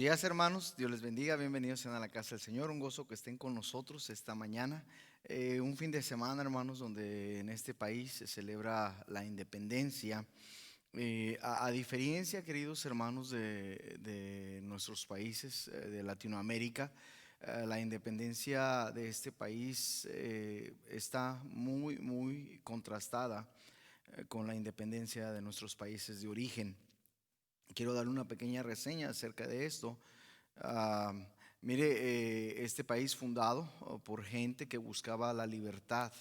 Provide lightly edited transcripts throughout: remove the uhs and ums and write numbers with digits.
Días hermanos, Dios les bendiga, bienvenidos sean a la casa del Señor, un gozo que estén con nosotros esta mañana. Un fin de semana hermanos donde en este país se celebra la independencia. A diferencia, queridos hermanos, de nuestros países de Latinoamérica, la independencia de este país está muy contrastada con la independencia de nuestros países de origen. Quiero darle una pequeña reseña acerca de esto. Ah, mire, este país fundado por gente que buscaba la libertad.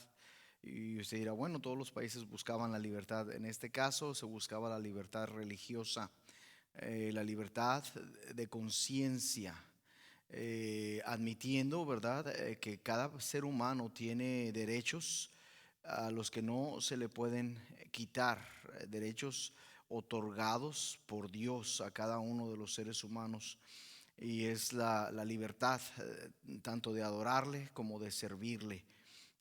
Y usted dirá, bueno, todos los países buscaban la libertad. En este caso se buscaba la libertad religiosa, la libertad de conciencia, admitiendo, ¿verdad?, que cada ser humano tiene derechos a los que no se le pueden quitar, derechos otorgados por Dios a cada uno de los seres humanos, y es la libertad tanto de adorarle como de servirle.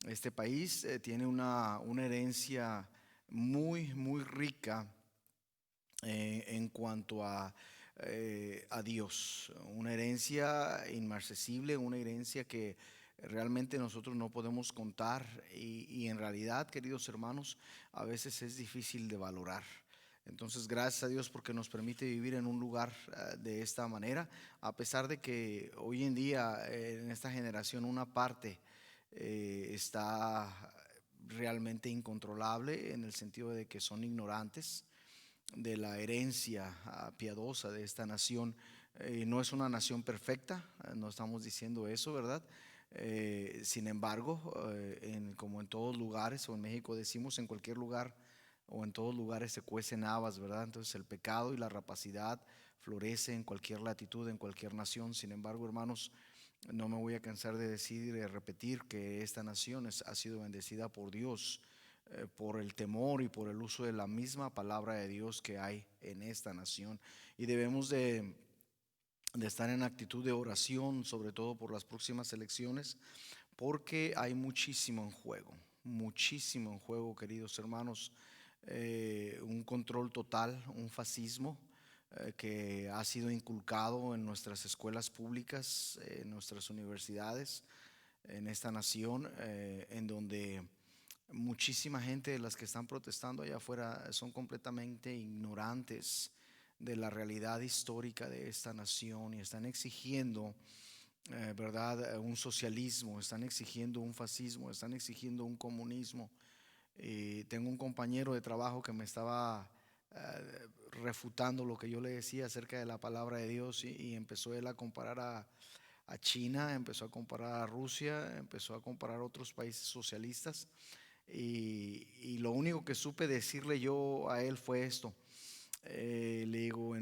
Este país tiene una herencia muy rica en cuanto a Dios, una herencia inmarcesible, una herencia que realmente nosotros no podemos contar y en realidad, queridos hermanos, a veces es difícil de valorar. Entonces, gracias a Dios porque nos permite vivir en un lugar de esta manera, a pesar de que hoy en día en esta generación una parte está realmente incontrolable en el sentido de que son ignorantes de la herencia piadosa de esta nación. No es una nación perfecta, no estamos diciendo eso, ¿verdad? Sin embargo, como en todos lugares, o en México decimos en cualquier lugar o en todos lugares se cuecen habas, ¿verdad? Entonces el pecado y la rapacidad florece en cualquier latitud, en cualquier nación. Sin embargo, hermanos, no me voy a cansar de decir y de repetir que esta nación ha sido bendecida por Dios, por el temor y por el uso de la misma palabra de Dios que hay en esta nación. Y debemos de estar en actitud de oración, sobre todo por las próximas elecciones, porque hay muchísimo en juego, queridos hermanos. Un control total, un fascismo que ha sido inculcado en nuestras escuelas públicas, en nuestras universidades, en esta nación, en donde muchísima gente de las que están protestando allá afuera son completamente ignorantes de la realidad histórica de esta nación y están exigiendo, ¿verdad?, un socialismo, están exigiendo un fascismo, están exigiendo un comunismo. Tengo un compañero de trabajo que me estaba refutando lo que yo le decía acerca de la palabra de Dios y empezó él a comparar a China, empezó a comparar a Rusia, empezó a comparar a otros países socialistas y lo único que supe decirle yo a él fue esto. Le digo,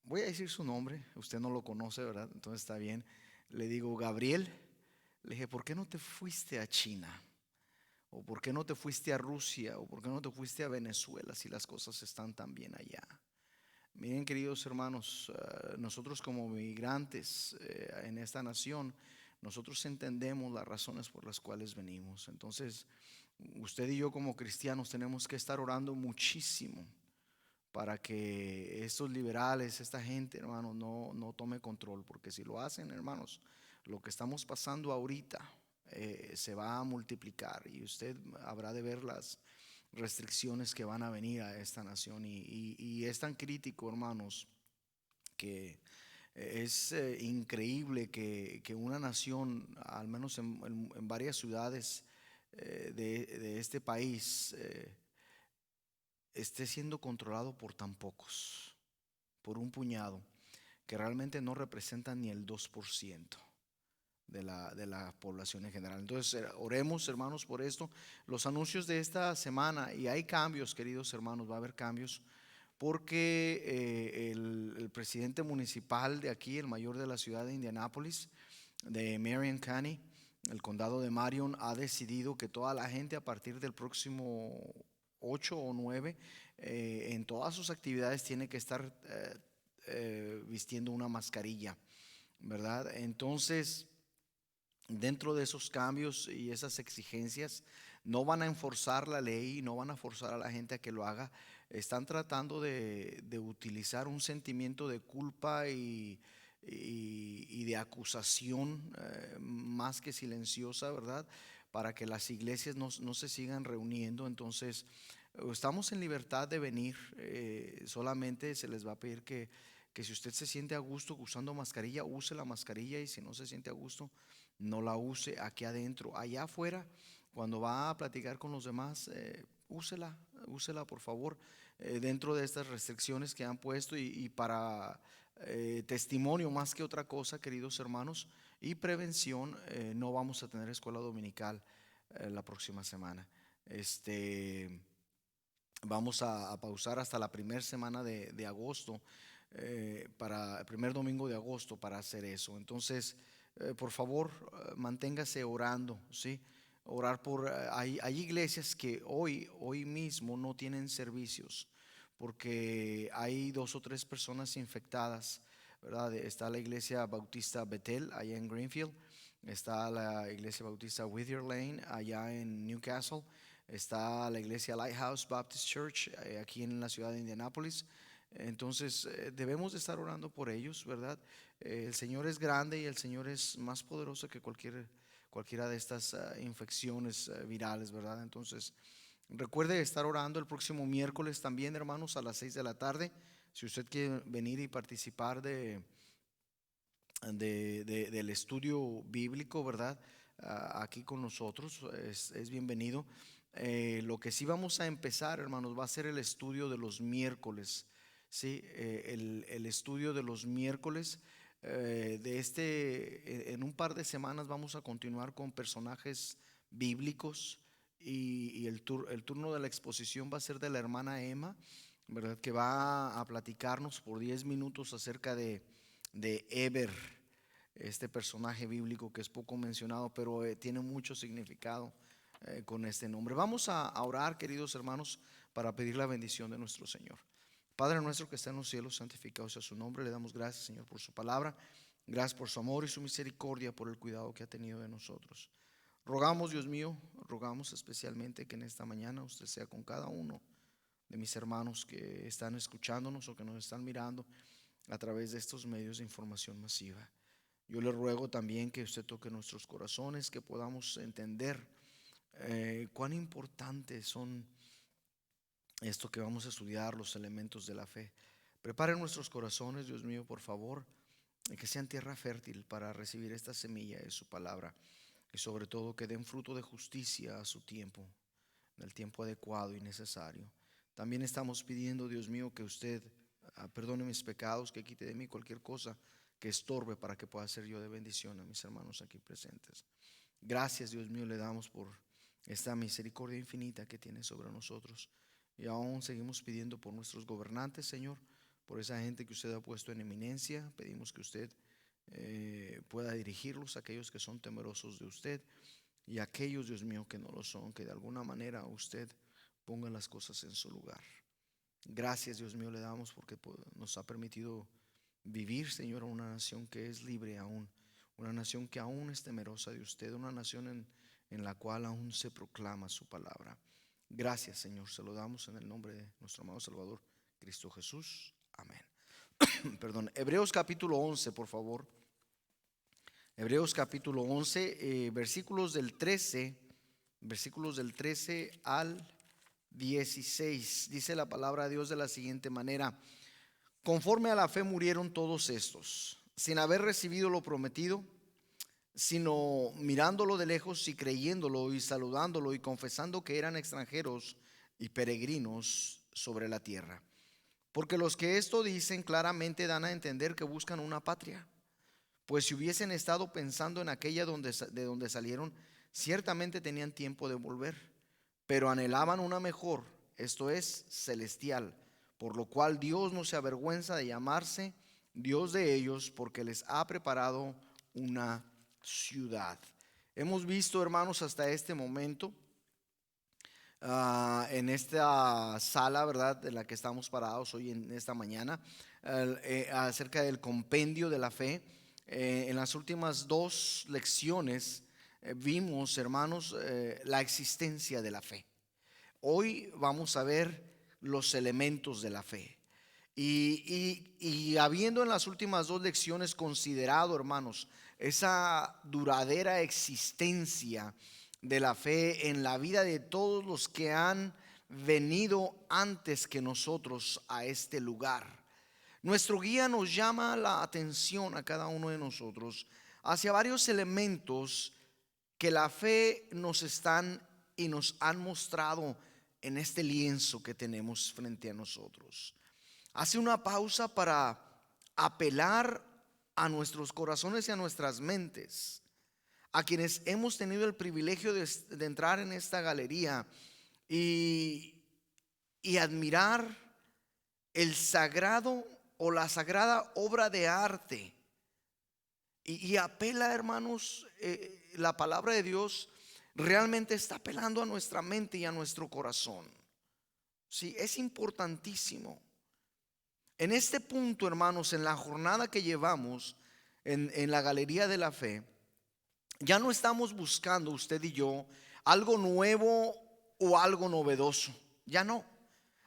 voy a decir su nombre, usted no lo conoce, ¿verdad? Entonces está bien. Le digo, Gabriel, le dije, ¿por qué no te fuiste a China? ¿O por qué no te fuiste a Rusia? ¿O por qué no te fuiste a Venezuela si las cosas están tan bien allá? Miren, queridos hermanos, nosotros como migrantes en esta nación, nosotros entendemos las razones por las cuales venimos. Entonces, usted y yo como cristianos tenemos que estar orando muchísimo para que estos liberales, esta gente, hermanos, no tome control, porque si lo hacen, hermanos, lo que estamos pasando ahorita se va a multiplicar y usted habrá de ver las restricciones que van a venir a esta nación y es tan crítico, hermanos, que es increíble que una nación, al menos en varias ciudades de este país, esté siendo controlado por tan pocos, por un puñado, que realmente no representan ni el 2% de la población en general. Entonces, oremos, hermanos, por esto. Los anuncios de esta semana, y hay cambios, queridos hermanos, va a haber cambios, porque el presidente municipal de aquí, el mayor de la ciudad de Indianápolis, de Marion County, el condado de Marion, ha decidido que toda la gente a partir del próximo 8 o 9 en todas sus actividades tiene que estar vistiendo una mascarilla, ¿verdad? Entonces, dentro de esos cambios y esas exigencias, no van a enforzar la ley, no van a forzar a la gente a que lo haga. Están tratando de utilizar un sentimiento de culpa y de acusación, más que silenciosa, ¿verdad? Para que las iglesias no se sigan reuniendo. Entonces, estamos en libertad de venir, solamente se les va a pedir que si usted se siente a gusto usando mascarilla, use la mascarilla, y si no se siente a gusto, no la use aquí adentro. Allá afuera, cuando va a platicar con los demás, úsela por favor, dentro de estas restricciones que han puesto, y para testimonio más que otra cosa, queridos hermanos, y prevención, no vamos a tener escuela dominical la próxima semana. Vamos a pausar hasta la primera semana de agosto, para el primer domingo de agosto, para hacer eso. Entonces, por favor, manténgase orando, ¿sí? Orar por, hay iglesias que hoy mismo no tienen servicios porque hay 2 o 3 personas infectadas, ¿verdad? Está la iglesia bautista Bethel allá en Greenfield, está la iglesia bautista Whittier Lane allá en Newcastle, está la iglesia Lighthouse Baptist Church aquí en la ciudad de Indianápolis. Entonces, debemos de estar orando por ellos, ¿verdad? El Señor es grande y el Señor es más poderoso que cualquiera de estas infecciones virales, ¿verdad? Entonces, recuerde estar orando el próximo miércoles también, hermanos, a las 6 de la tarde. Si usted quiere venir y participar del estudio bíblico, ¿verdad? Aquí con nosotros, es bienvenido. Lo que sí vamos a empezar, hermanos, va a ser el estudio de los miércoles. Sí, el estudio de los miércoles, en un par de semanas vamos a continuar con personajes bíblicos, y el turno de la exposición va a ser de la hermana Emma, ¿verdad? Que va a platicarnos por 10 minutos acerca de Eber, este personaje bíblico que es poco mencionado, pero tiene mucho significado con este nombre. Vamos a orar, queridos hermanos, para pedir la bendición de nuestro Señor. Padre nuestro que está en los cielos, santificado sea su nombre. Le damos gracias, Señor, por su palabra. Gracias por su amor y su misericordia, por el cuidado que ha tenido de nosotros. Rogamos, Dios mío, rogamos especialmente que en esta mañana usted sea con cada uno de mis hermanos que están escuchándonos o que nos están mirando a través de estos medios de información masiva. Yo le ruego también que usted toque nuestros corazones, que podamos entender cuán importantes son esto que vamos a estudiar, los elementos de la fe. Prepare nuestros corazones, Dios mío, por favor, que sean tierra fértil para recibir esta semilla de su palabra, y sobre todo que den fruto de justicia a su tiempo, en el tiempo adecuado y necesario. También estamos pidiendo, Dios mío, que usted perdone mis pecados, que quite de mí cualquier cosa que estorbe para que pueda ser yo de bendición a mis hermanos aquí presentes. Gracias, Dios mío, le damos por esta misericordia infinita que tiene sobre nosotros. Y aún seguimos pidiendo por nuestros gobernantes, Señor, por esa gente que usted ha puesto en eminencia. Pedimos que usted pueda dirigirlos, aquellos que son temerosos de usted, y aquellos, Dios mío, que no lo son, que de alguna manera usted ponga las cosas en su lugar. Gracias, Dios mío, le damos porque nos ha permitido vivir, Señor, en una nación que es libre aún, una nación que aún es temerosa de usted, una nación en la cual aún se proclama su palabra. Gracias, Señor, se lo damos en el nombre de nuestro amado Salvador, Cristo Jesús. Amén. Perdón, Hebreos capítulo 11, por favor. Hebreos capítulo 11, versículos del 13 al 16. Dice la palabra de Dios de la siguiente manera: conforme a la fe murieron todos estos, sin haber recibido lo prometido, sino mirándolo de lejos y creyéndolo y saludándolo y confesando que eran extranjeros y peregrinos sobre la tierra. Porque los que esto dicen claramente dan a entender que buscan una patria. Pues si hubiesen estado pensando en aquella de donde salieron, ciertamente tenían tiempo de volver, pero anhelaban una mejor, esto es, celestial, por lo cual Dios no se avergüenza de llamarse Dios de ellos, porque les ha preparado una ciudad. Hemos visto, hermanos, hasta este momento, en esta sala, ¿verdad?, de la que estamos parados hoy en esta mañana, acerca del compendio de la fe. En las últimas 2 lecciones vimos, hermanos, la existencia de la fe. Hoy vamos a ver los elementos de la fe. Y habiendo en las últimas dos lecciones considerado, hermanos, esa duradera existencia de la fe en la vida de todos los que han venido antes que nosotros a este lugar, nuestro guía nos llama la atención a cada uno de nosotros hacia varios elementos que la fe nos están y nos han mostrado en este lienzo que tenemos frente a nosotros. Hace una pausa para apelar a nuestros corazones y a nuestras mentes, a quienes hemos tenido el privilegio de entrar en esta galería y admirar el sagrado o la sagrada obra de arte. Y apela, hermanos, la palabra de Dios realmente está apelando a nuestra mente y a nuestro corazón. Sí, es importantísimo. En este punto, hermanos, en la jornada que llevamos en la Galería de la Fe, ya no estamos buscando, usted y yo, algo nuevo o algo novedoso. Ya no.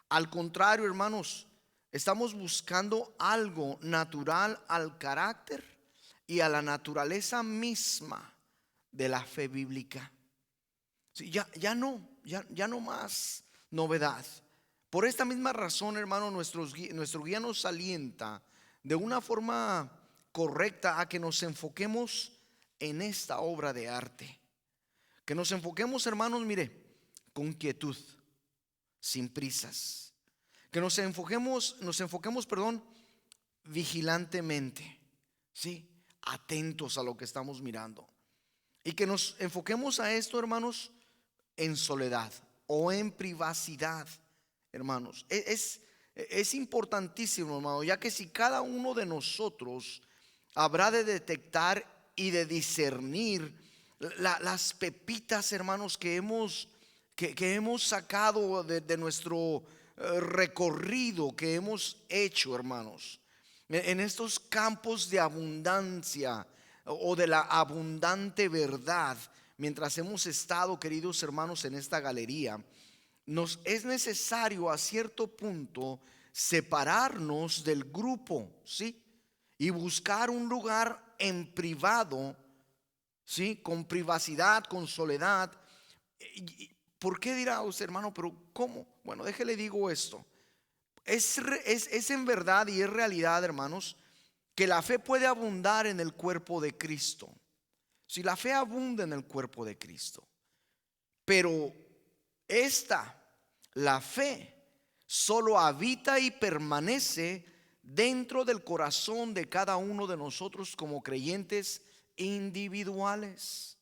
Al contrario, hermanos, estamos buscando algo natural al carácter y a la naturaleza misma de la fe bíblica. Sí, ya no más novedad. Por esta misma razón, hermano, nuestro guía nos alienta de una forma correcta a que nos enfoquemos en esta obra de arte. Que nos enfoquemos, hermanos, mire, con quietud, sin prisas. Que nos enfoquemos, vigilantemente, ¿sí? Atentos a lo que estamos mirando. Y que nos enfoquemos a esto, hermanos, en soledad o en privacidad, hermanos. Es importantísimo, hermano, ya que si cada uno de nosotros habrá de detectar y de discernir las pepitas, hermanos, que hemos sacado de nuestro recorrido que hemos hecho, hermanos, en estos campos de abundancia o de la abundante verdad. Mientras hemos estado, queridos hermanos, en esta galería, nos es necesario a cierto punto separarnos del grupo, ¿sí? Y buscar un lugar en privado, ¿sí? Con privacidad, con soledad. ¿Por qué dirá usted, hermano? Pero ¿cómo? Bueno, déjele digo esto. Es en verdad y es realidad, hermanos, que la fe puede abundar en el cuerpo de Cristo. Si la fe abunda en el cuerpo de Cristo, pero la fe, solo habita y permanece dentro del corazón de cada uno de nosotros como creyentes individuales.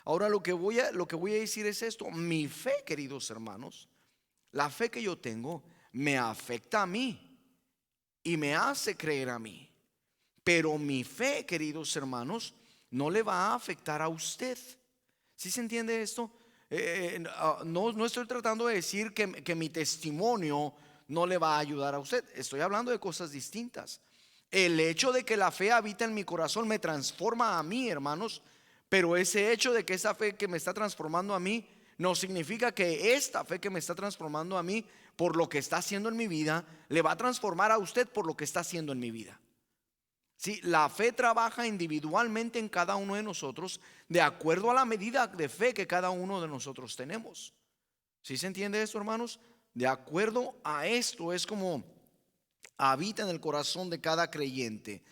Ahora lo que voy a decir es esto: mi fe, queridos hermanos, la fe que yo tengo me afecta a mí y me hace creer a mí. Pero mi fe, queridos hermanos, no le va a afectar a usted. ¿Sí se entiende esto? No estoy tratando de decir que mi testimonio no le va a ayudar a usted. Estoy hablando de cosas distintas. El hecho de que la fe habita en mi corazón me transforma a mí, hermanos. Pero ese hecho de que esa fe que me está transformando a mí no significa que esta fe que me está transformando a mí por lo que está haciendo en mi vida le va a transformar a usted por lo que está haciendo en mi vida. Sí, la fe trabaja individualmente en cada uno de nosotros de acuerdo a la medida de fe que cada uno de nosotros tenemos. ¿Sí se entiende esto, hermanos? De acuerdo a esto es como habita en el corazón de cada creyente.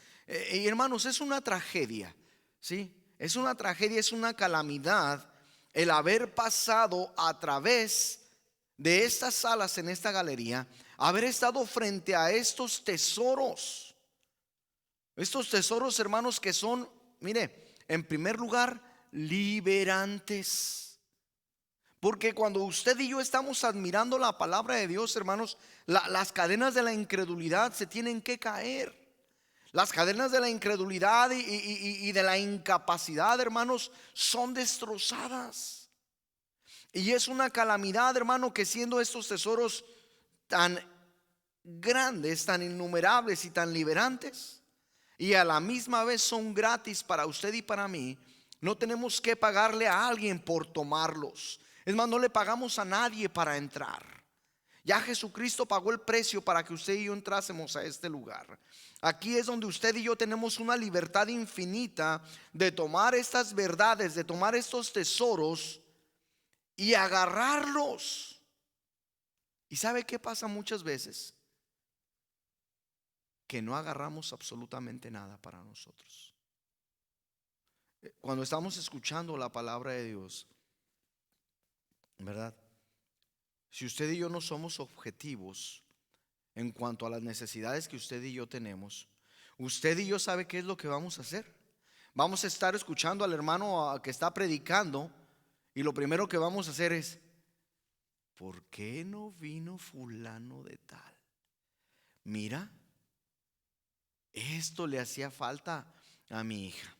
Y hermanos, es una tragedia, ¿sí? Es una tragedia, es una calamidad el haber pasado a través de estas salas en esta galería, haber estado frente a estos tesoros. Estos tesoros, hermanos, que son, mire, en primer lugar, liberantes. Porque cuando usted y yo estamos admirando la palabra de Dios, hermanos, las cadenas de la incredulidad se tienen que caer. Las cadenas de la incredulidad y de la incapacidad, hermanos, son destrozadas. Y es una calamidad, hermano, que siendo estos tesoros tan grandes, tan innumerables y tan liberantes, y a la misma vez son gratis para usted y para mí, no tenemos que pagarle a alguien por tomarlos. Es más, no le pagamos a nadie para entrar. Ya Jesucristo pagó el precio para que usted y yo entrásemos a este lugar. Aquí es donde usted y yo tenemos una libertad infinita de tomar estas verdades, de tomar estos tesoros y agarrarlos. ¿Y sabe qué pasa muchas veces? Que no agarramos absolutamente nada para nosotros. Cuando estamos escuchando la palabra de Dios, ¿verdad? Si usted y yo no somos objetivos en cuanto a las necesidades que usted y yo tenemos, usted y yo sabe qué es lo que vamos a hacer. Vamos a estar escuchando al hermano que está predicando y lo primero que vamos a hacer es: ¿por qué no vino fulano de tal? Mira, esto le hacía falta a mi hija,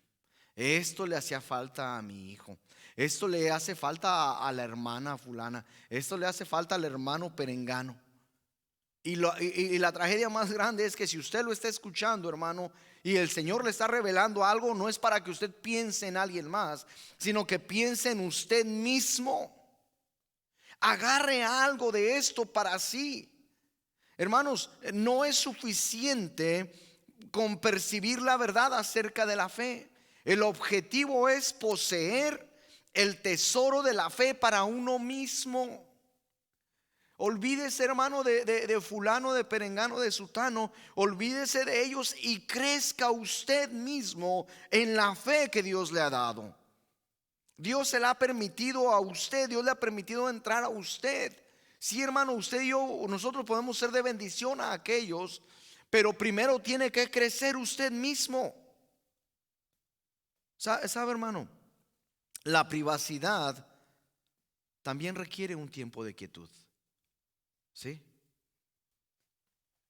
esto le hacía falta a mi hijo, esto le hace falta a la hermana fulana, esto le hace falta al hermano perengano. Y la tragedia más grande es que si usted lo está escuchando, hermano, y el Señor le está revelando algo, no es para que usted piense en alguien más, sino que piense en usted mismo. Agarre algo de esto para sí. Hermanos, no es suficiente con percibir la verdad acerca de la fe. El objetivo es poseer el tesoro de la fe para uno mismo. Olvídese, hermano, de fulano, de perengano, de sutano. Olvídese de ellos y crezca usted mismo en la fe que Dios le ha dado. Dios se la ha permitido a usted, Dios le ha permitido entrar a usted. Sí, hermano, usted y yo, nosotros podemos ser de bendición a aquellos, pero primero tiene que crecer usted mismo. ¿Sabe, hermano? La privacidad también requiere un tiempo de quietud. ¿Sí?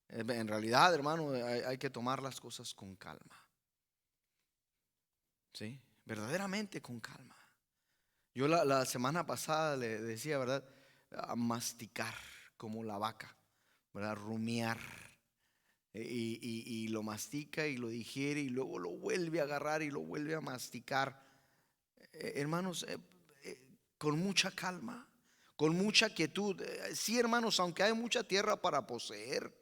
En realidad, hermano, hay que tomar las cosas con calma. ¿Sí? Verdaderamente con calma. Yo la semana pasada le decía, ¿verdad? A masticar como la vaca, ¿verdad? Rumiar. Y lo mastica y lo digiere y luego lo vuelve a agarrar y lo vuelve a masticar. Hermanos, con mucha calma, con mucha quietud. Sí, hermanos, aunque hay mucha tierra para poseer,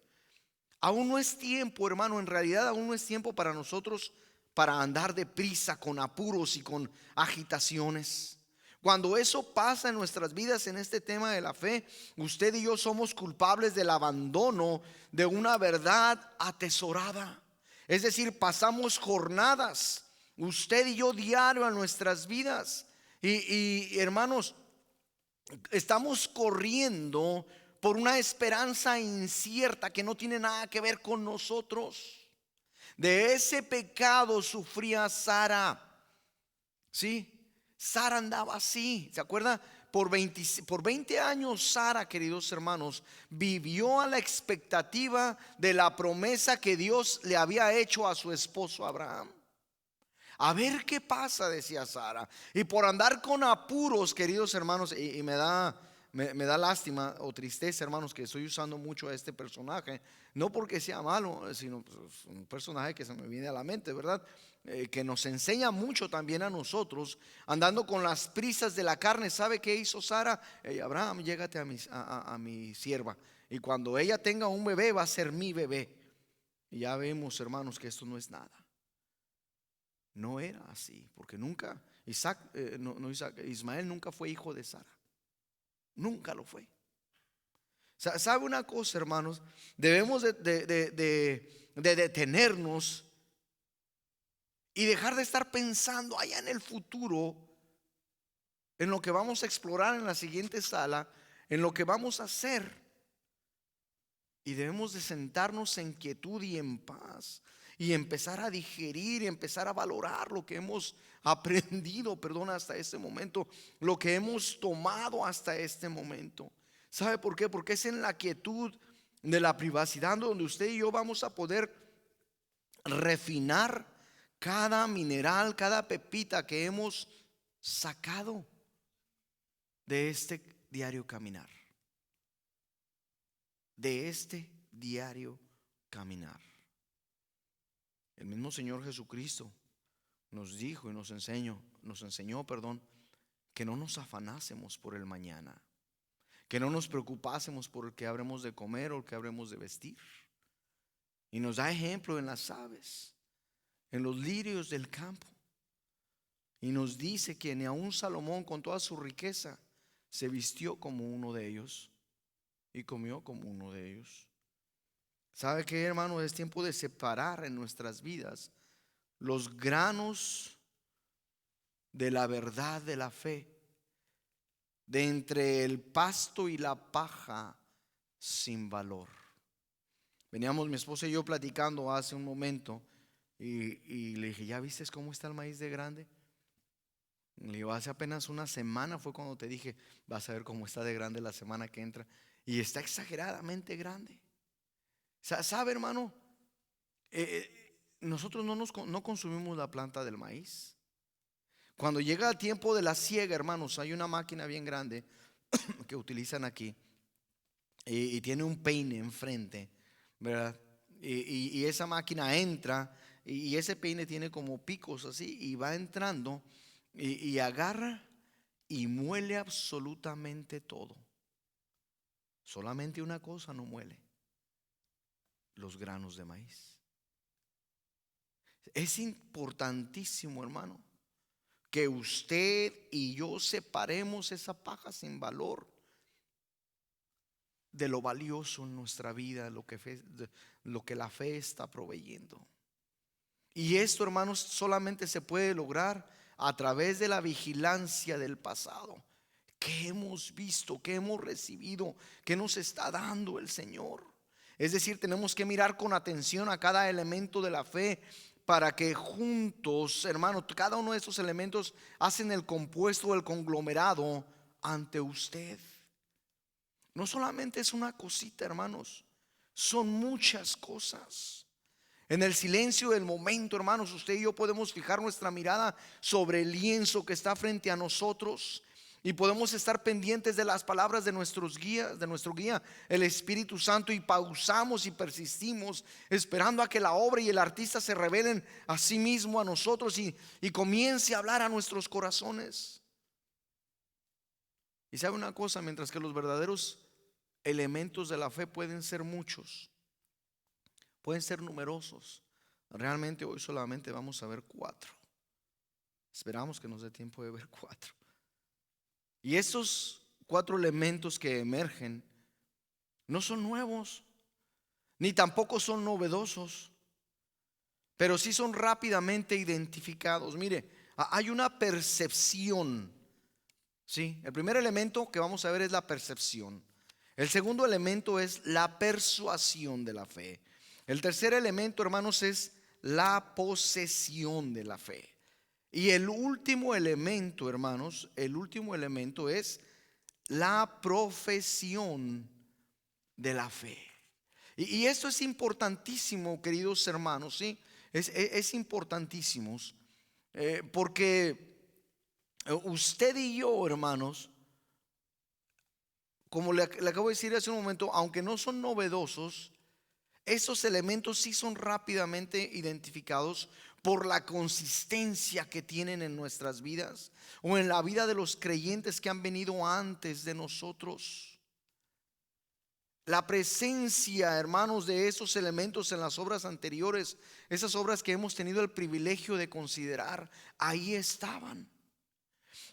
aún no es tiempo, hermano, en realidad aún no es tiempo para nosotros para andar deprisa con apuros y con agitaciones. Cuando eso pasa en nuestras vidas en este tema de la fe, usted y yo somos culpables del abandono de una verdad atesorada. Es decir, pasamos jornadas, usted y yo diario a nuestras vidas. Y hermanos, estamos corriendo por una esperanza incierta que no tiene nada que ver con nosotros. De ese pecado sufría Sara. ¿Sí? Sara andaba así, ¿se acuerda? Por 20 años Sara, queridos hermanos, vivió a la expectativa de la promesa que Dios le había hecho a su esposo Abraham. A ver qué pasa, decía Sara. Y por andar con apuros, queridos hermanos, y me da lástima o tristeza, hermanos, que estoy usando mucho a este personaje. No porque sea malo, sino pues, un personaje que se me viene a la mente, ¿verdad? Que nos enseña mucho también a nosotros, andando con las prisas de la carne. ¿Sabe qué hizo Sara? Abraham, llégate a mi sierva, y cuando ella tenga un bebé va a ser mi bebé. Y ya vemos, hermanos, que esto no es nada. No era así, porque nunca Ismael nunca fue hijo de Sara. Nunca lo fue. ¿Sabe una cosa, hermanos? Debemos de detenernos y dejar de estar pensando allá en el futuro, en lo que vamos a explorar en la siguiente sala, en lo que vamos a hacer. Y debemos de sentarnos en quietud y en paz y empezar a digerir y empezar a valorar lo que hemos aprendido, hasta este momento, lo que hemos tomado hasta este momento. ¿Sabe por qué? Porque es en la quietud de la privacidad donde usted y yo vamos a poder refinar cada mineral, cada pepita que hemos sacado de este diario caminar. De este diario caminar. El mismo Señor Jesucristo nos dijo y nos enseñó, que no nos afanásemos por el mañana, que no nos preocupásemos por el que habremos de comer o el que habremos de vestir. Y nos da ejemplo en las aves, en los lirios del campo. Y nos dice que ni aun Salomón con toda su riqueza se vistió como uno de ellos y comió como uno de ellos. ¿Sabe qué, hermano? Es tiempo de separar en nuestras vidas los granos de la verdad de la fe de entre el pasto y la paja sin valor. Veníamos mi esposa y yo platicando hace un momento y le dije, ¿ya viste cómo está el maíz de grande? Le digo, hace apenas una semana fue cuando te dije, vas a ver cómo está de grande la semana que entra. Y está exageradamente grande. ¿Sabe, hermano? Nosotros no consumimos la planta del maíz. Cuando llega el tiempo de la siega, hermanos, hay una máquina bien grande que utilizan aquí y tiene un peine enfrente, ¿verdad? Y esa máquina entra y ese peine tiene como picos así y va entrando y agarra y muele absolutamente todo. Solamente una cosa no muele: los granos de maíz. Es importantísimo, hermano, que usted y yo separemos esa paja sin valor de lo valioso en nuestra vida, lo que la fe está proveyendo. Y esto, hermanos, solamente se puede lograr a través de la vigilancia del pasado. ¿Qué hemos visto? ¿Qué hemos recibido? ¿Qué nos está dando el Señor? Es decir, tenemos que mirar con atención a cada elemento de la fe para que juntos, hermanos, cada uno de estos elementos hacen el compuesto, el conglomerado ante usted. No solamente es una cosita, hermanos, son muchas cosas. En el silencio del momento, hermanos, usted y yo podemos fijar nuestra mirada sobre el lienzo que está frente a nosotros y podemos estar pendientes de las palabras de nuestros guías, de nuestro guía, el Espíritu Santo, y pausamos y persistimos esperando a que la obra y el artista se revelen a sí mismo a nosotros y comience a hablar a nuestros corazones. Y sabe una cosa, mientras que los verdaderos elementos de la fe pueden ser muchos, pueden ser numerosos, realmente hoy solamente vamos a ver 4. Esperamos que nos dé tiempo de ver 4. Y estos 4 elementos que emergen no son nuevos, ni tampoco son novedosos, pero sí son rápidamente identificados. Mire, hay una percepción, ¿sí? El primer elemento que vamos a ver es la percepción. El segundo elemento es la persuasión de la fe. El tercer elemento, hermanos, es la posesión de la fe. Y el último elemento, hermanos, el último elemento es la profesión de la fe. Y esto es importantísimo, queridos hermanos, ¿sí? Es importantísimo, porque usted y yo, hermanos, como le acabo de decir hace un momento, aunque no son novedosos, esos elementos sí son rápidamente identificados por la consistencia que tienen en nuestras vidas o en la vida de los creyentes que han venido antes de nosotros. La presencia, hermanos, de esos elementos en las obras anteriores, esas obras que hemos tenido el privilegio de considerar, ahí estaban.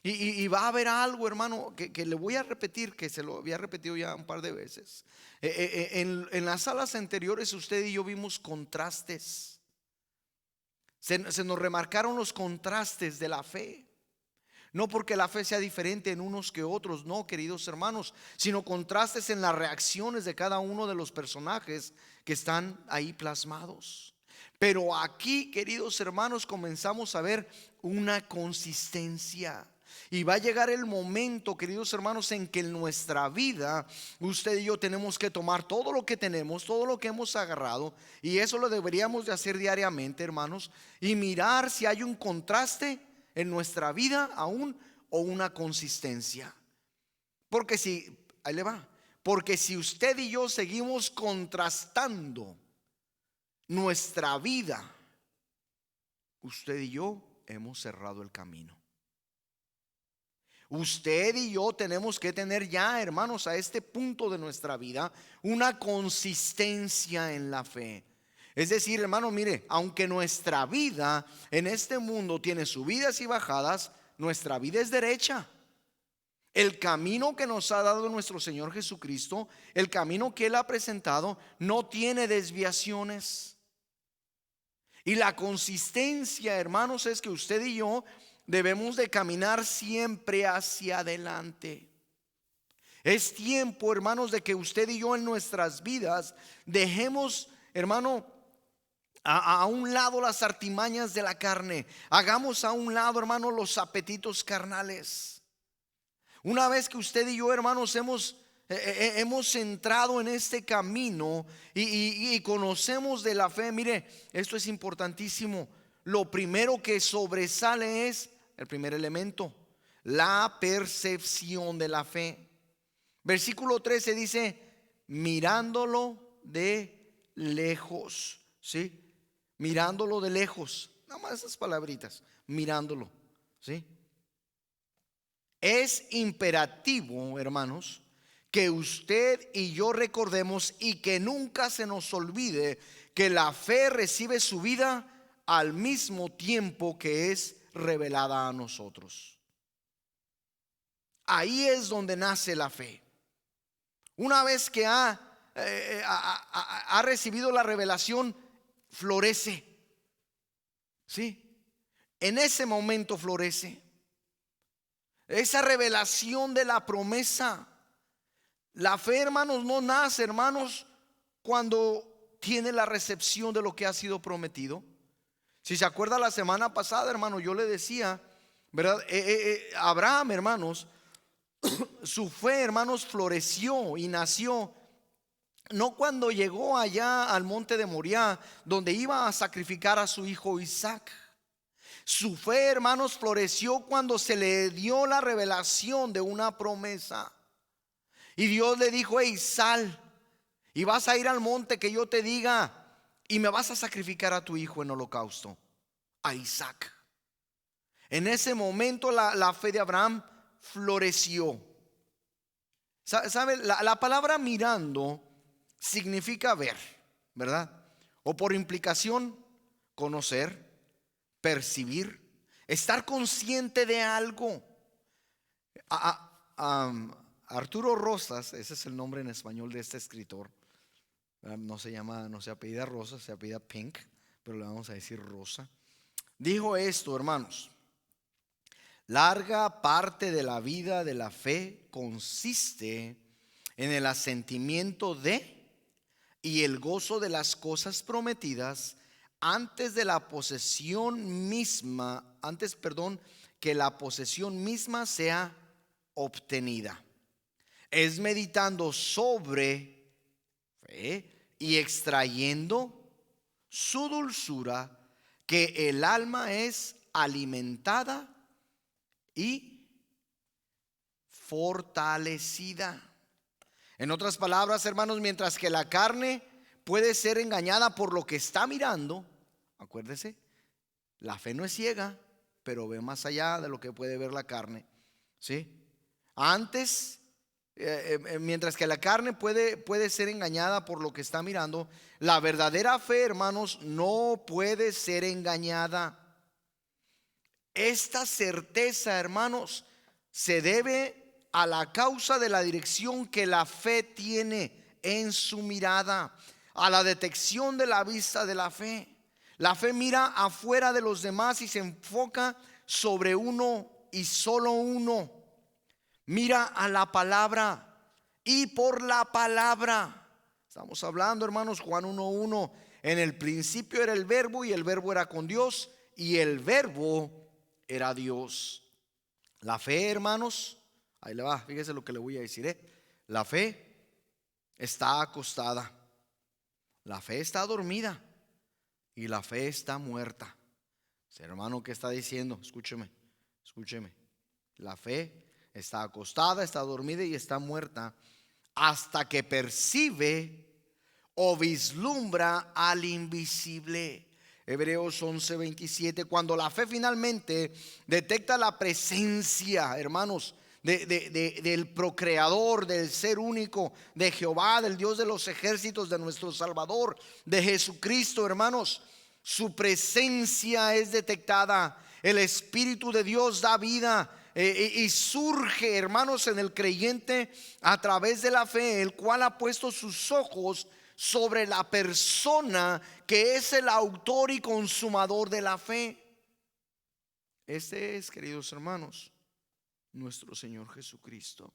Y va a haber algo, hermano, que le voy a repetir, que se lo había repetido ya un par de veces. En las salas anteriores usted y yo vimos contrastes. Se nos remarcaron los contrastes de la fe. No porque la fe sea diferente en unos que otros, no, queridos hermanos, sino contrastes en las reacciones de cada uno de los personajes que están ahí plasmados. Pero aquí, queridos hermanos, comenzamos a ver una consistencia. Y va a llegar el momento, queridos hermanos, en que en nuestra vida usted y yo tenemos que tomar todo lo que tenemos, todo lo que hemos agarrado, y eso lo deberíamos de hacer diariamente, hermanos, y mirar si hay un contraste en nuestra vida aún o una consistencia. Porque si, ahí le va, porque si usted y yo seguimos contrastando nuestra vida, usted y yo hemos cerrado el camino. Usted y yo tenemos que tener ya, hermanos, a este punto de nuestra vida, una consistencia en la fe. Es decir, hermano, mire, aunque nuestra vida en este mundo tiene subidas y bajadas, nuestra vida es derecha. El camino que nos ha dado nuestro Señor Jesucristo, el camino que Él ha presentado, no tiene desviaciones. Y la consistencia, hermanos, es que usted y yo debemos de caminar siempre hacia adelante. Es tiempo, hermanos, de que usted y yo en nuestras vidas dejemos, hermano, a un lado las artimañas de la carne. Hagamos a un lado, hermano, los apetitos carnales. Una vez que usted y yo, hermanos, hemos entrado en este camino y conocemos de la fe, mire, esto es importantísimo. Lo primero que sobresale es el primer elemento, la percepción de la fe. Versículo 13 dice, mirándolo de lejos, ¿sí? Mirándolo de lejos, nada más esas palabritas, mirándolo, ¿sí? Es imperativo, hermanos, que usted y yo recordemos y que nunca se nos olvide que la fe recibe su vida al mismo tiempo que es revelada a nosotros. Ahí es donde nace la fe. Una vez que ha recibido la revelación, florece, ¿sí? En ese momento florece. Esa revelación de la promesa. La fe, hermanos, no nace, hermanos, cuando tiene la recepción de lo que ha sido prometido. Si se acuerda la semana pasada, hermano, yo le decía, ¿verdad? Abraham, hermanos, su fe, hermanos, floreció y nació no cuando llegó allá al monte de Moriah, donde iba a sacrificar a su hijo Isaac. Su fe, hermanos, floreció cuando se le dio la revelación de una promesa. Y Dios le dijo: hey, sal y vas a ir al monte que yo te diga, y me vas a sacrificar a tu hijo en holocausto, a Isaac. En ese momento la fe de Abraham floreció. ¿Sabe? La palabra mirando significa ver, ¿verdad? O por implicación, conocer, percibir, estar consciente de algo. Arturo Rosas, ese es el nombre en español de este escritor. No se apellida Rosa, se apellida Pink, pero le vamos a decir Rosa. Dijo esto, hermanos: larga parte de la vida de la fe consiste en el asentimiento de y el gozo de las cosas prometidas antes de la posesión misma, que la posesión misma sea obtenida. Es meditando sobre fe y extrayendo su dulzura que el alma es alimentada y fortalecida. En otras palabras, hermanos, mientras que la carne puede ser engañada por lo que está mirando, acuérdese, la fe no es ciega, pero ve más allá de lo que puede ver la carne, ¿sí? Antes, mientras que la carne puede ser engañada por lo que está mirando, la verdadera fe, hermanos, no puede ser engañada. Esta certeza, hermanos, se debe a la causa de la dirección que la fe tiene en su mirada, a la detección de la vista de la fe. La fe mira afuera de los demás y se enfoca sobre uno y solo uno. Mira a la palabra y por la palabra. Estamos hablando, hermanos, Juan 1:1. En el principio era el verbo y el verbo era con Dios y el verbo era Dios. La fe, hermanos, ahí le va, fíjese lo que le voy a decir, La fe está acostada, la fe está dormida y la fe está muerta. Hermano, ¿qué está diciendo? Escúcheme. La fe está acostada, está dormida y está muerta hasta que percibe o vislumbra al invisible. Hebreos 11:27, cuando la fe finalmente detecta la presencia, hermanos, del procreador, del ser único, de Jehová, del Dios de los ejércitos, de nuestro Salvador, de Jesucristo, hermanos, su presencia es detectada. El Espíritu de Dios da vida y surge, hermanos, en el creyente a través de la fe, el cual ha puesto sus ojos sobre la persona que es el autor y consumador de la fe. Este es, queridos hermanos, nuestro Señor Jesucristo.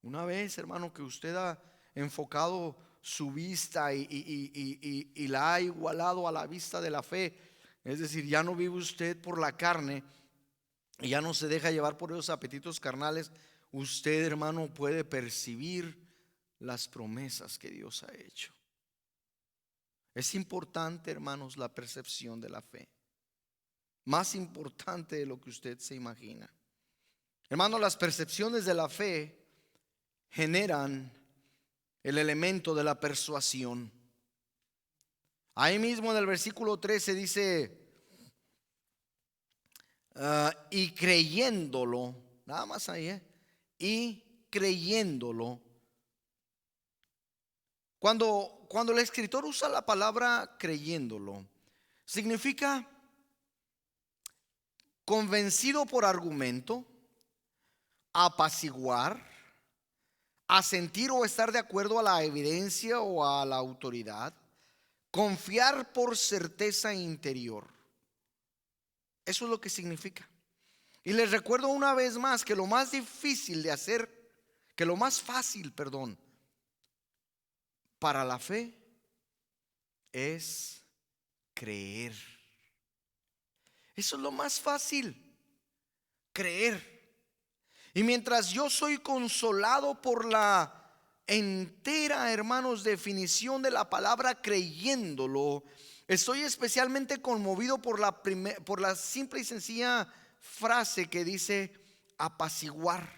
Una vez, hermano, que usted ha enfocado su vista y la ha igualado a la vista de la fe, es decir, ya no vive usted por la carne y ya no se deja llevar por esos apetitos carnales, usted, hermano, puede percibir las promesas que Dios ha hecho. Es importante, hermanos, la percepción de la fe, más importante de lo que usted se imagina. Hermanos, las percepciones de la fe generan el elemento de la persuasión. Ahí mismo en el versículo 13 dice, y creyéndolo, nada más ahí, y creyéndolo. Cuando el escritor usa la palabra creyéndolo, significa convencido por argumento, apaciguar, asentir o estar de acuerdo a la evidencia o a la autoridad, confiar por certeza interior. Eso es lo que significa. Y les recuerdo una vez más que lo más difícil de hacer, que lo más fácil, perdón, para la fe es creer. Eso es lo más fácil, creer. Y mientras yo soy consolado por la entera, hermanos, definición de la palabra creyéndolo, estoy especialmente conmovido por la simple y sencilla frase que dice apaciguar.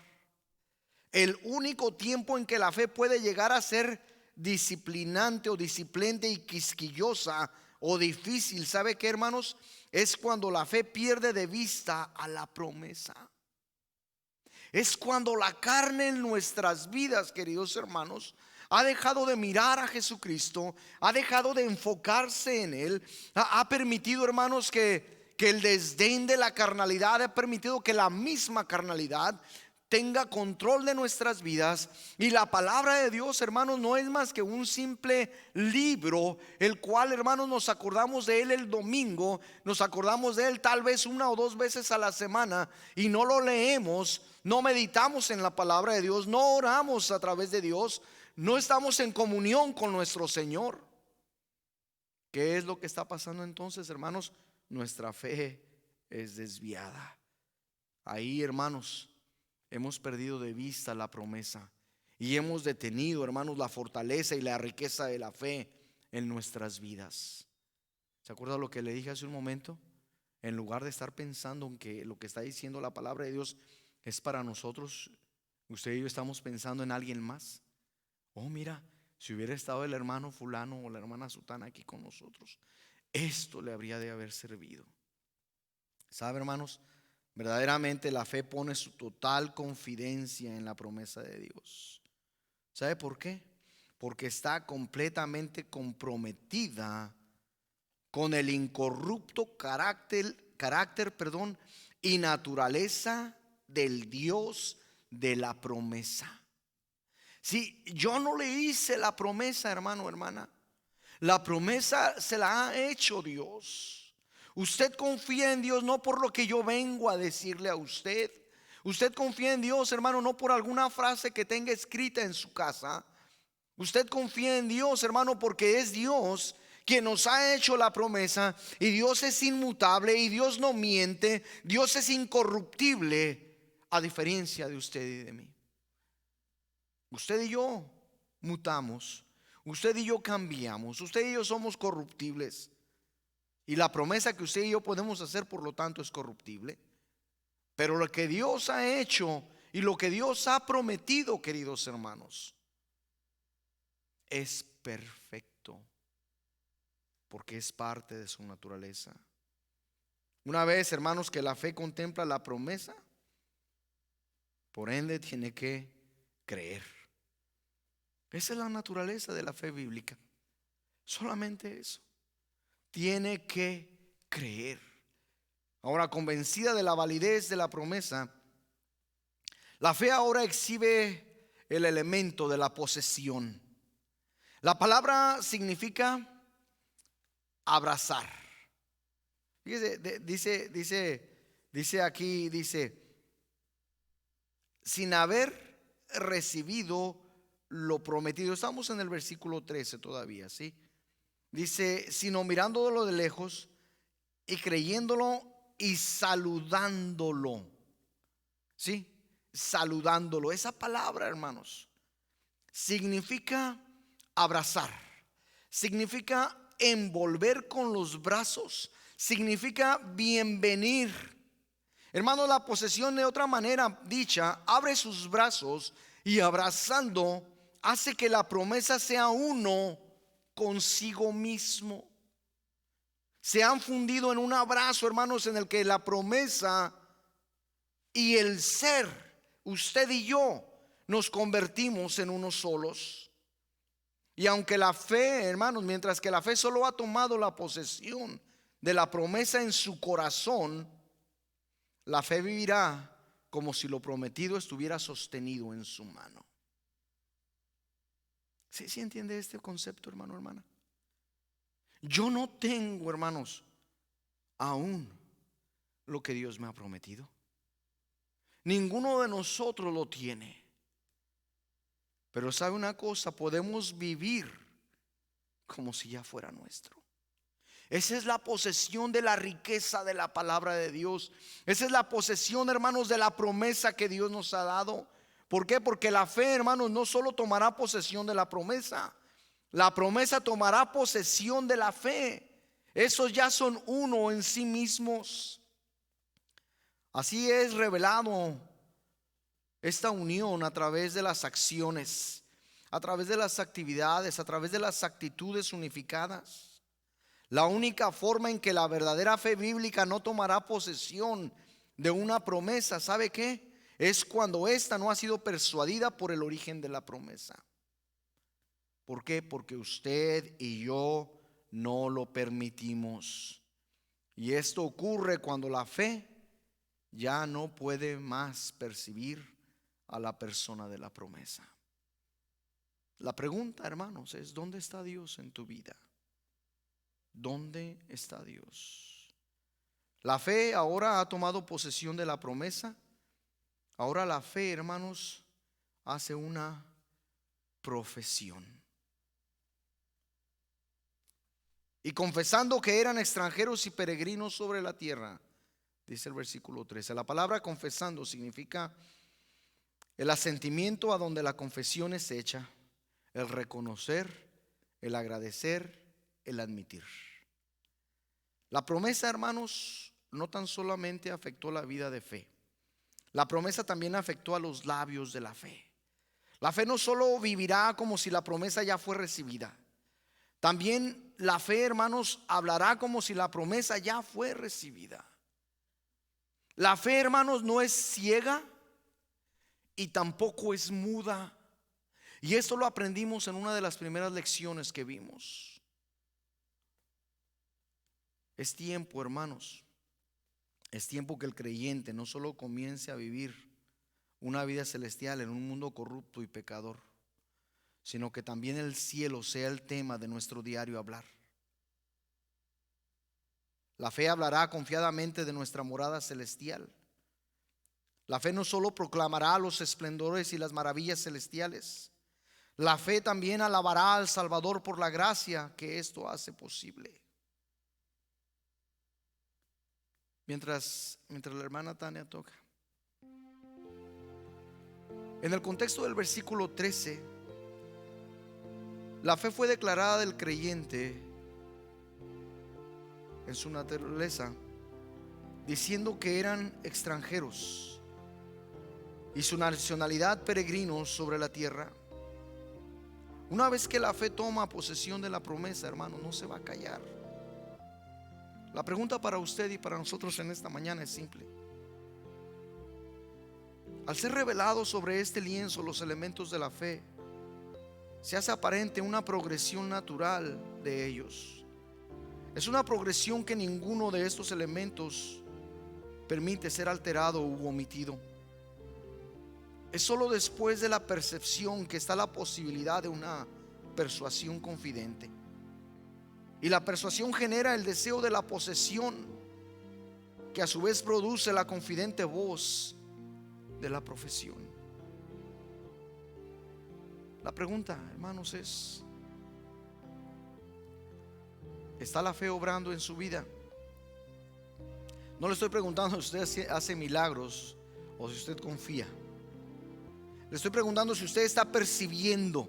El único tiempo en que la fe puede llegar a ser disciplinante o disciplente y quisquillosa o difícil, ¿sabe qué, hermanos? Es cuando la fe pierde de vista a la promesa. Es cuando la carne en nuestras vidas, queridos hermanos, ha dejado de mirar a Jesucristo, ha dejado de enfocarse en Él, ha permitido, hermanos, que el desdén de la carnalidad, ha permitido que la misma carnalidad tenga control de nuestras vidas. Y la palabra de Dios, hermanos, no es más que un simple libro, el cual, hermanos, nos acordamos de él el domingo, nos acordamos de él tal vez una o dos veces a la semana, y no lo leemos, no meditamos en la palabra de Dios, no oramos a través de Dios, no estamos en comunión con nuestro Señor. ¿Qué es lo que está pasando entonces, hermanos? Nuestra fe es desviada. Ahí, hermanos, hemos perdido de vista la promesa y hemos detenido, hermanos, la fortaleza y la riqueza de la fe en nuestras vidas. ¿Se acuerda lo que le dije hace un momento? En lugar de estar pensando en que lo que está diciendo la palabra de Dios es para nosotros, usted y yo estamos pensando en alguien más. Oh, mira, si hubiera estado el hermano fulano o la hermana sutana aquí con nosotros, esto le habría de haber servido. ¿Sabe, hermanos? Verdaderamente la fe pone su total confidencia en la promesa de Dios. ¿Sabe por qué? Porque está completamente comprometida con el incorrupto carácter, y naturaleza del Dios de la promesa. Si yo no le hice la promesa, hermano, hermana, la promesa se la ha hecho Dios. Usted confía en Dios no por lo que yo vengo a decirle a usted. Usted confía en Dios, hermano, no por alguna frase que tenga escrita en su casa. Usted confía en Dios, hermano, porque es Dios quien nos ha hecho la promesa. Y Dios es inmutable y Dios no miente. Dios es incorruptible, a diferencia de usted y de mí. Usted y yo mutamos. Usted y yo cambiamos. Usted y yo somos corruptibles. Y la promesa que usted y yo podemos hacer, por lo tanto, es corruptible. Pero lo que Dios ha hecho y lo que Dios ha prometido, queridos hermanos, es perfecto. porque es parte de su naturaleza. Una vez, hermanos, que la fe contempla la promesa, por ende tiene que creer. Esa es la naturaleza de la fe bíblica. Solamente eso. Tiene que creer. Ahora, convencida de la validez de la promesa, la fe ahora exhibe el elemento de la posesión. La palabra significa abrazar. Fíjese, dice aquí, sin haber recibido lo prometido. Estamos en el versículo 13 todavía, ¿sí? Dice, sino mirándolo de lejos y creyéndolo y saludándolo. ¿Sí? Saludándolo. Esa palabra, hermanos, significa abrazar, significa envolver con los brazos, significa bienvenir. Hermanos, la posesión, de otra manera dicha, abre sus brazos y abrazando hace que la promesa sea uno consigo mismo. Se han fundido en un abrazo, hermanos, en el que la promesa y el ser, usted y yo, nos convertimos en unos solos. Y aunque la fe, hermanos, mientras que la fe solo ha tomado la posesión de la promesa en su corazón, la fe vivirá como si lo prometido estuviera sostenido en su mano. ¿Sí entiende este concepto, hermano, hermana? Yo no tengo, hermanos, aún lo que Dios me ha prometido. Ninguno de nosotros lo tiene. Pero sabe una cosa, podemos vivir como si ya fuera nuestro. Esa es la posesión de la riqueza de la palabra de Dios. Esa es la posesión, hermanos, de la promesa que Dios nos ha dado. ¿Por qué? Porque la fe, hermanos, no solo tomará posesión de la promesa, la promesa tomará posesión de la fe. Esos ya son uno en sí mismos. Así es revelado esta unión a través de las acciones, a través de las actividades, a través de las actitudes unificadas. La única forma en que la verdadera fe bíblica no tomará posesión de una promesa, ¿sabe qué? Es cuando ésta no ha sido persuadida por el origen de la promesa. ¿Por qué? Porque usted y yo no lo permitimos. Y esto ocurre cuando la fe ya no puede más percibir a la persona de la promesa. La pregunta, hermanos, es: ¿dónde está Dios en tu vida? ¿Dónde está Dios? La fe ahora ha tomado posesión de la promesa. Ahora la fe, hermanos, hace una profesión. Y confesando que eran extranjeros y peregrinos sobre la tierra, dice el versículo 13. La palabra confesando significa el asentimiento a donde la confesión es hecha, el reconocer, el agradecer, el admitir. La promesa, hermanos, no tan solamente afectó la vida de fe. La promesa también afectó a los labios de la fe. La fe no solo vivirá como si la promesa ya fue recibida. También la fe, hermanos, hablará como si la promesa ya fue recibida. La fe, hermanos, no es ciega y tampoco es muda. Y esto lo aprendimos en una de las primeras lecciones que vimos. Es tiempo, hermanos, es tiempo que el creyente no solo comience a vivir una vida celestial en un mundo corrupto y pecador, sino que también el cielo sea el tema de nuestro diario hablar. La fe hablará confiadamente de nuestra morada celestial. La fe no solo proclamará los esplendores y las maravillas celestiales. La fe también alabará al Salvador por la gracia que esto hace posible. Mientras la hermana Tania toca, en el contexto del versículo 13, la fe fue declarada del creyente en su naturaleza, diciendo que eran extranjeros y su nacionalidad peregrinos sobre la tierra. Una vez que la fe toma posesión de la promesa, hermano, no se va a callar. La pregunta para usted y para nosotros en esta mañana es simple. Al ser revelados sobre este lienzo los elementos de la fe, se hace aparente una progresión natural de ellos. Es una progresión que ninguno de estos elementos permite ser alterado u omitido. Es solo después de la percepción que está la posibilidad de una persuasión confidente. Y la persuasión genera el deseo de la posesión, que a su vez produce la confidente voz de la profesión. La pregunta, hermanos, es: ¿está la fe obrando en su vida? No le estoy preguntando si usted hace milagros o si usted confía. Le estoy preguntando si usted está percibiendo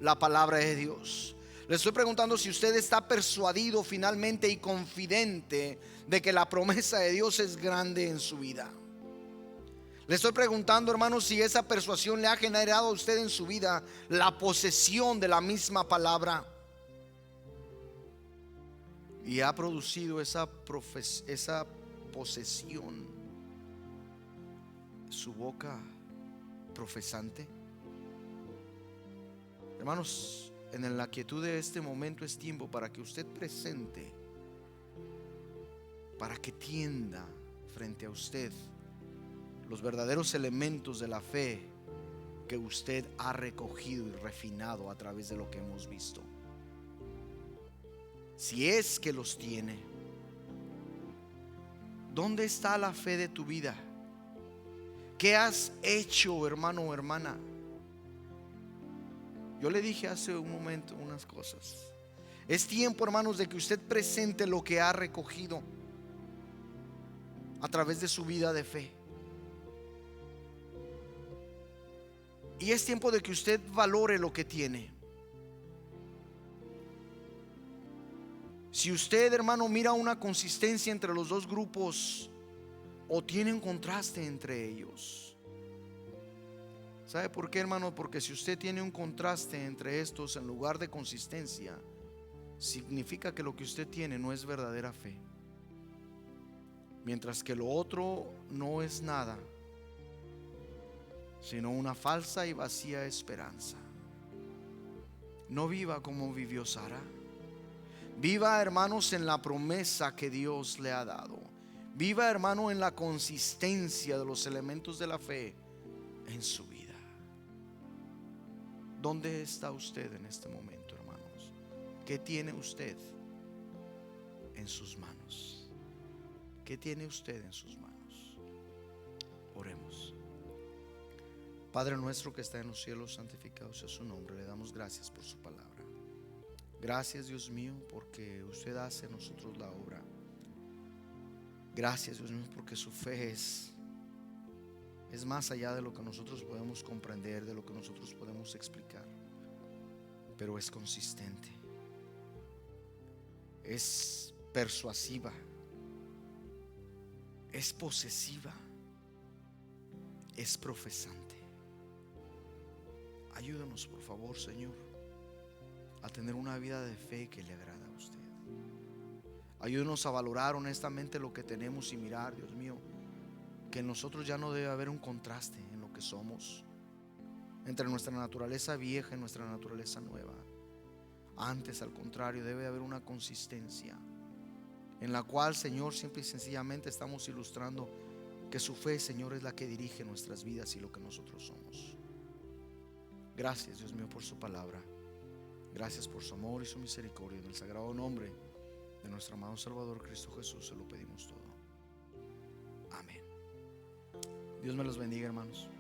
la palabra de Dios. Le estoy preguntando si usted está persuadido finalmente y confidente de que la promesa de Dios es grande en su vida. Le estoy preguntando, hermanos, si esa persuasión le ha generado a usted en su vida la posesión de la misma palabra y ha producido esa posesión su boca profesante. Hermanos, en la quietud de este momento es tiempo para que usted presente, para que tienda frente a usted los verdaderos elementos de la fe que usted ha recogido y refinado a través de lo que hemos visto. Si es que los tiene, ¿dónde está la fe de tu vida? ¿Qué has hecho, hermano o hermana? Yo le dije hace un momento unas cosas. Es tiempo, hermanos, de que usted presente lo que ha recogido a través de su vida de fe. Y es tiempo de que usted valore lo que tiene. Si usted, hermano, mira una consistencia entre los dos grupos o tiene un contraste entre ellos, ¿sabe por qué, hermano? Porque si usted tiene un contraste entre estos en lugar de consistencia, significa que lo que usted tiene no es verdadera fe, mientras que lo otro no es nada sino una falsa y vacía esperanza. No viva como vivió Sara. Viva, hermanos, en la promesa que Dios le ha dado. Viva, hermano, en la consistencia de los elementos de la fe en su vida. ¿Dónde está usted en este momento, hermanos? ¿Qué tiene usted en sus manos? ¿Qué tiene usted en sus manos? Oremos. Padre nuestro que está en los cielos, santificado sea su nombre. Le damos gracias por su palabra. Gracias, Dios mío, porque usted hace en nosotros la obra. Gracias, Dios mío, porque su fe es más allá de lo que nosotros podemos comprender, de lo que nosotros podemos explicar, pero es consistente, es persuasiva, es posesiva, es profesante. Ayúdanos, por favor, Señor, a tener una vida de fe que le agrada a usted. Ayúdanos a valorar honestamente lo que tenemos y mirar, Dios mío, que en nosotros ya no debe haber un contraste en lo que somos, entre nuestra naturaleza vieja y nuestra naturaleza nueva. Antes, al contrario, debe haber una consistencia en la cual, Señor, simple y sencillamente estamos ilustrando que su fe, Señor, es la que dirige nuestras vidas y lo que nosotros somos. Gracias, Dios mío, por su palabra. Gracias por su amor y su misericordia. En el sagrado nombre de nuestro amado Salvador Cristo Jesús se lo pedimos todo. Amén. Dios me los bendiga, hermanos.